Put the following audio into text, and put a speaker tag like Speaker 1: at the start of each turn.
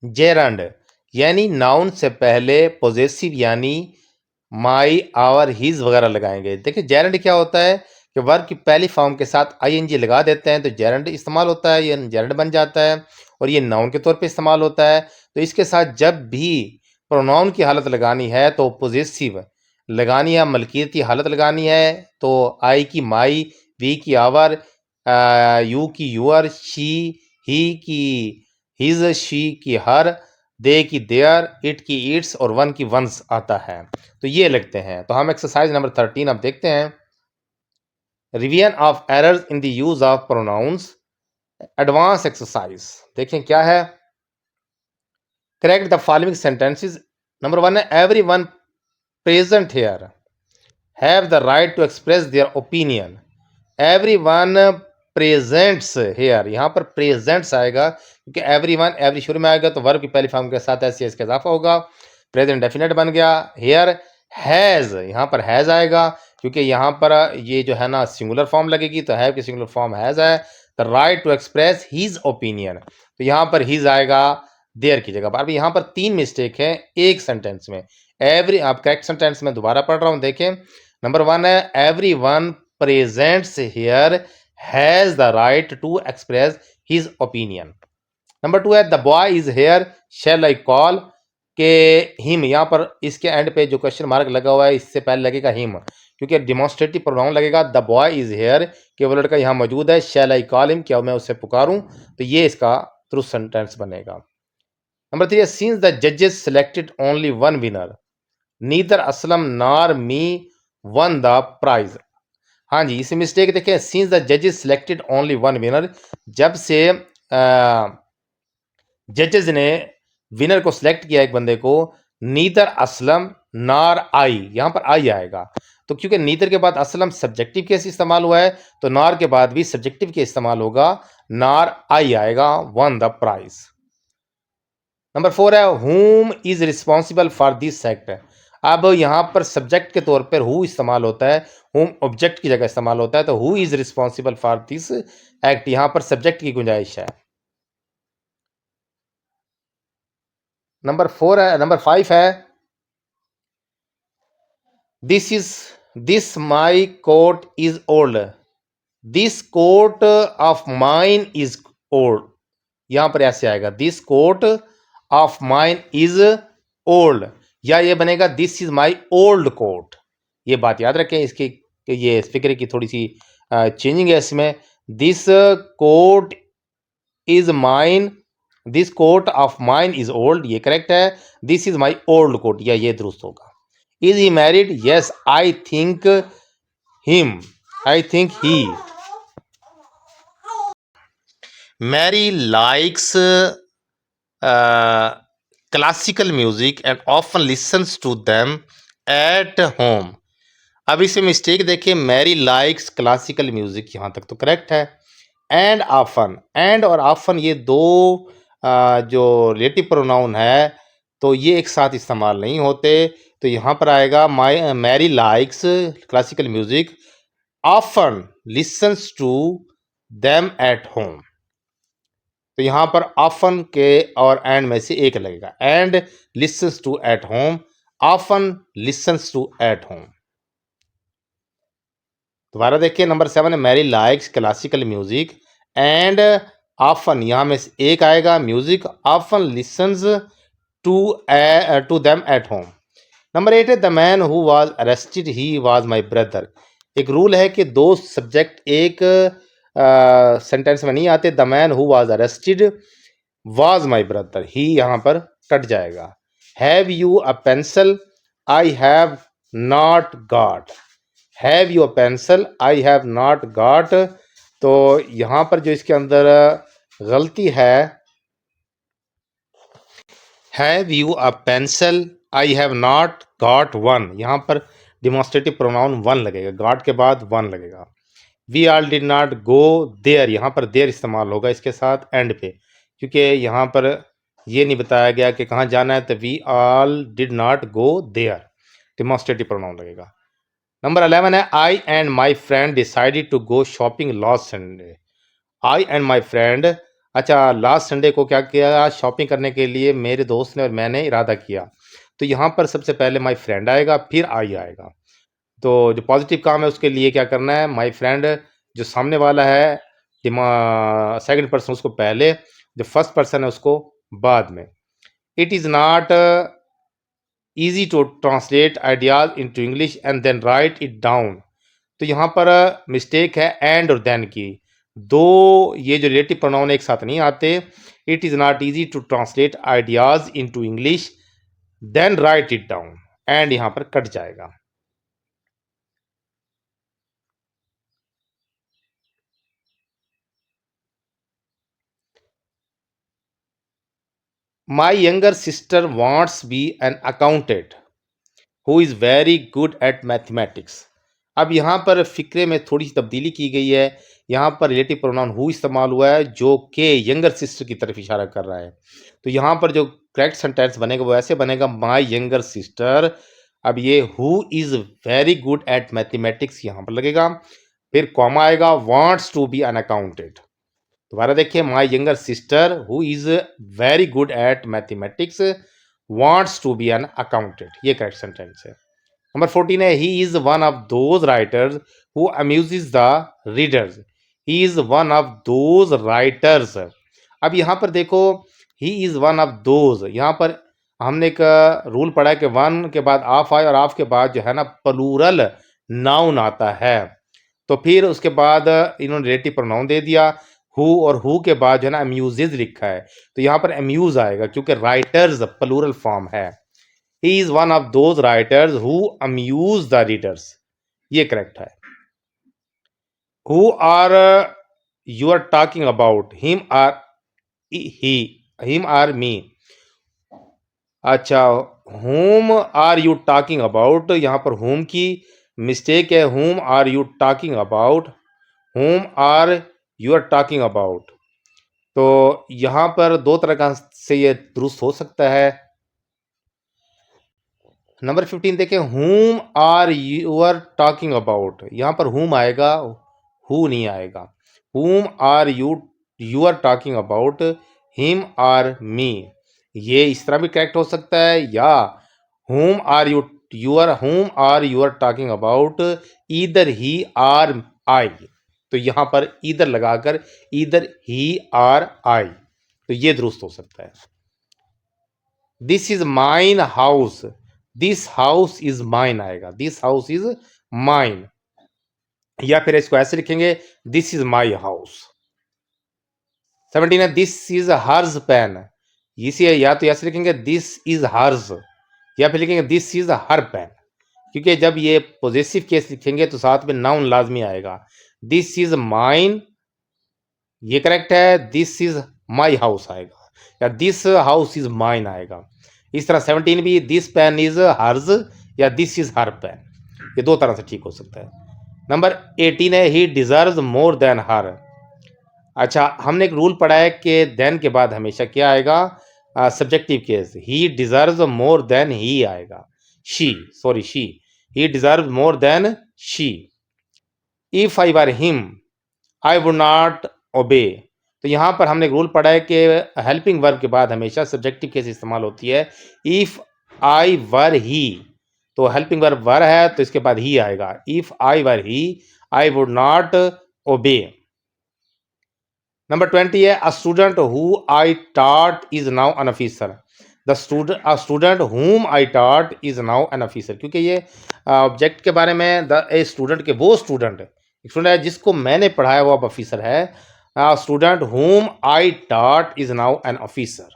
Speaker 1: Gerund यानी noun से पहले पोजेसिव यानी माई, आवर, हिज वगैरह लगाएंगे। देखिए जेरंड क्या होता है कि वर्ब की पहली फॉर्म के साथ आईएनजी लगा देते हैं तो जेरंड इस्तेमाल होता है, ये जेरंड बन जाता है और ये नाउन के तौर पे इस्तेमाल होता है। तो इसके साथ जब भी प्रोनाउन की हालत लगानी है तो पोजेसिव लगानी है, मलकियत की हालत लगानी है तो आई की माई, वी की आवर, यू की यूअर, शी ही की हिज, शी की हर, दे की देयर, इट की इट्स और वन की वंस आता है। तो ये लगते हैं। तो हम एक्सरसाइज नंबर 13 अब देखते हैं। Revision of errors in the use of pronouns, advance exercise. देखें क्या है। Correct the following sentences. Number 1 है every one present here have the right to express their opinion. Every one presents here, यहाँ पर presents आएगा क्योंकि every one every शुरू में आएगा तो वर्ब की पहली फॉर्म के साथ ऐसे इसका इजाफा होगा, प्रेजेंट डेफिनेट बन गया। हेयर हैज, यहाँ पर हैज आएगा क्योंकि यहाँ पर ये जो है ना सिंगुलर फॉर्म लगेगी तो हैव की सिंगुलर फॉर्म हैज है। The right to express his opinion, तो यहाँ पर हिज आएगा देयर की जगह पर। अभी यहाँ पर 3 मिस्टेक है एक सेंटेंस में। एवरी, आप करेक्ट सेंटेंस में दोबारा पढ़ रहा हूँ, देखें। नंबर 1 है every one presents here has the right to express his opinion. Number 2 है the boy is here shall I call के हिम, यहाँ पर इसके एंड पे जो क्वेश्चन मार्क लगा हुआ है इससे पहले लगेगा हिम क्योंकि डिमॉन्स्ट्रेटिव प्रोनाउन लगेगा। द बॉय इज हेयर कि वो लड़का यहाँ मौजूद है, शैल आई कॉल हिम क्या मैं उससे पुकारूं, तो ये इसका ट्रू सेंटेंस बनेगा। नंबर 3 है सिंस द जजेस selected only one winner neither Aslam नार मी वन द प्राइज। हाँ जी, इसे मिस्टेक देखें। सिंस द जजेस सिलेक्टेड ओनली वन विनर, जब से जजेस ने विनर को सिलेक्ट किया एक बंदे को, नीदर असलम नार आई, यहां पर आई आएगा तो क्योंकि नीदर के बाद असलम सब्जेक्टिव केस इस्तेमाल हुआ है तो नार के बाद भी सब्जेक्टिव के इस्तेमाल होगा, नार आई आएगा, वन द प्राइज। नंबर 4 है हुम is responsible for this act. अब यहां पर सब्जेक्ट के तौर पर हु इस्तेमाल होता है, हुम ऑब्जेक्ट की जगह इस्तेमाल होता है तो who is responsible for this act, यहां पर सब्जेक्ट की गुंजाइश है। नंबर 5 है this my coat is old, this coat of mine is old, यहां पर ऐसे आएगा this coat of mine is old, या ये बनेगा this is my old coat. ये बात याद रखें इसकी कि ये फिक्र की थोड़ी सी चेंजिंग है इसमें। This coat is mine, this coat of mine is old, ये करेक्ट है। This is my old coat, या ये दुरुस्त होगा। Is he married, yes I think him, I think he. Mary likes classical music and often listens to them at home. अब इसे mistake देखिए, Mary likes classical music, यहां तक तो करेक्ट है। एंड ऑफन, एंड और ऑफन ये दो जो रिलेटिव प्रोनाउन है तो ये एक साथ इस्तेमाल नहीं होते, तो यहाँ पर आएगा my Mary likes classical music often listens to them at home, तो यहाँ पर ऑफन के और एंड में से एक लगेगा। And listens to at home, often listens to at home. दोबारा देखिए, नंबर 7 है Mary likes classical music and often, यहाँ में से एक आएगा music, often listens to them at home. Number 8 है the man who was arrested he was my brother. एक रूल है कि दो सब्जेक्ट एक सेंटेंस में नहीं आते। The man who was arrested was my brother, he यहाँ पर कट जाएगा। Have you a pencil, I have not got, have you a pencil, I have not got, तो यहाँ पर जो इसके अंदर गलती है, have you a pencil, I have not got one, यहाँ पर डिमॉन्स्ट्रेटिव प्रोनाउन वन लगेगा, गॉट के बाद वन लगेगा। We all did not go there, यहाँ पर देयर इस्तेमाल होगा इसके साथ एंड पे क्योंकि यहाँ पर ये नहीं बताया गया कि कहाँ जाना है, तो we all did not go there, demonstrative pronoun लगेगा। नंबर 11 है I and my friend decided to go shopping last Sunday. I and my friend अच्छा, लास्ट संडे को क्या किया, शॉपिंग करने के लिए मेरे दोस्त ने और मैंने इरादा किया। तो यहाँ पर सबसे पहले माय फ्रेंड आएगा, फिर आई आएगा। तो जो पॉज़िटिव काम है उसके लिए क्या करना है, माय फ्रेंड जो सामने वाला है, सेकंड पर्सन उसको पहले, जो फर्स्ट पर्सन है उसको बाद में। It is not easy to translate ideas into English and then write it down. तो यहाँ पर मिस्टेक है एंड और देन की। दो ये जो रिलेटिव प्रोनाउन एक साथ नहीं आते। It is not easy to translate ideas into English then write it down, and यहाँ पर कट जाएगा। My younger sister wants be an accountant who is very good at mathematics. अब यहाँ पर फ़िक्रे में थोड़ी सी तब्दीली की गई है। यहाँ पर रिलेटिव प्रोनाउन हु इस्तेमाल हुआ है जो कि यंगर सिस्टर की तरफ इशारा कर रहा है। तो यहाँ पर जो करेक्ट सेंटेंस बनेगा वो ऐसे बनेगा, माई यंगर सिस्टर। अब ये who is very good at mathematics यहाँ पर लगेगा, फिर कॉमा आएगा, wants to be an accountant. दोबारा देखिए, my younger sister who is very good at mathematics wants to be an accountant, ये करेक्ट सेंटेंस है। नंबर 14 है, he is one of those writers who amuses the readers. He is one of those writers. अब यहाँ पर देखो, he is one of those, यहाँ पर हमने एक रूल पढ़ा है कि वन के बाद ऑफ आए और ऑफ के बाद जो है ना प्लूरल नाउन आता है। तो फिर उसके बाद इन्होंने रिलेटिव प्रोनाउन दे दिया हु, और हु के बाद जो है ना अम्यूजेज लिखा है, तो यहाँ पर अम्यूज आएगा क्योंकि राइटर्स प्लूरल फॉर्म है। He is one of those writers who amuse the readers, ये करेक्ट है। Who are you are talking about, him or he, him or me. अच्छा, whom are you talking about, यहाँ पर whom की mistake है, whom are you talking about, whom are you are talking about. तो यहाँ पर दो तरह का से ये दुरुस्त हो सकता है। नंबर 15 देखें, whom are you are talking about, यहाँ पर whom आएगा, who नहीं आएगा। whom are you are talking about, him or me, ये इस तरह भी करेक्ट हो सकता है। या whom are you are talking about, either he or I, तो यहाँ पर ईदर लगाकर ईदर ही आर आई, तो ये दुरुस्त हो सकता है। This is mine house, this house is mine आएगा, दिस हाउस इज माइन। या फिर इसको ऐसे लिखेंगे, दिस इज माई हाउस। 17 है, दिस इज हर्ज पेन, इसे या तो ऐसे लिखेंगे दिस इज हर्ज, या फिर लिखेंगे दिस इज हर पेन, क्योंकि जब ये पॉजेसिव केस लिखेंगे तो साथ में नाउन लाजमी आएगा। दिस इज माइन, ये करेक्ट है। दिस इज माई हाउस आएगा, या दिस हाउस इज माइन आएगा। इस तरह 17 भी, दिस पेन इज हर्ज या दिस इज हर पेन, ये दो तरह से ठीक हो सकता है। नंबर 18 है, ही डिजर्व्स मोर देन हर। अच्छा, हमने एक रूल पढ़ा है कि देन के बाद हमेशा क्या आएगा, subjective case. He deserves more than he आएगा, she, sorry she, he deserves more than she. If I were him I would not obey. तो यहाँ पर हमने एक रूल पढ़ा है कि हेल्पिंग वर्ब के बाद हमेशा सब्जेक्टिव केस इस्तेमाल होती है। इफ आई वर ही, तो हेल्पिंग वर्ब वर है तो इसके बाद ही आएगा। If I were he I would not obey. Number 20 है, a student who I taught is now an officer. The student, a student whom I taught is now an officer, क्योंकि ये object के बारे में, the a student के वो student है जिसको मैंने पढ़ाया वो अब ऑफिसर है। Student whom I taught is now an officer.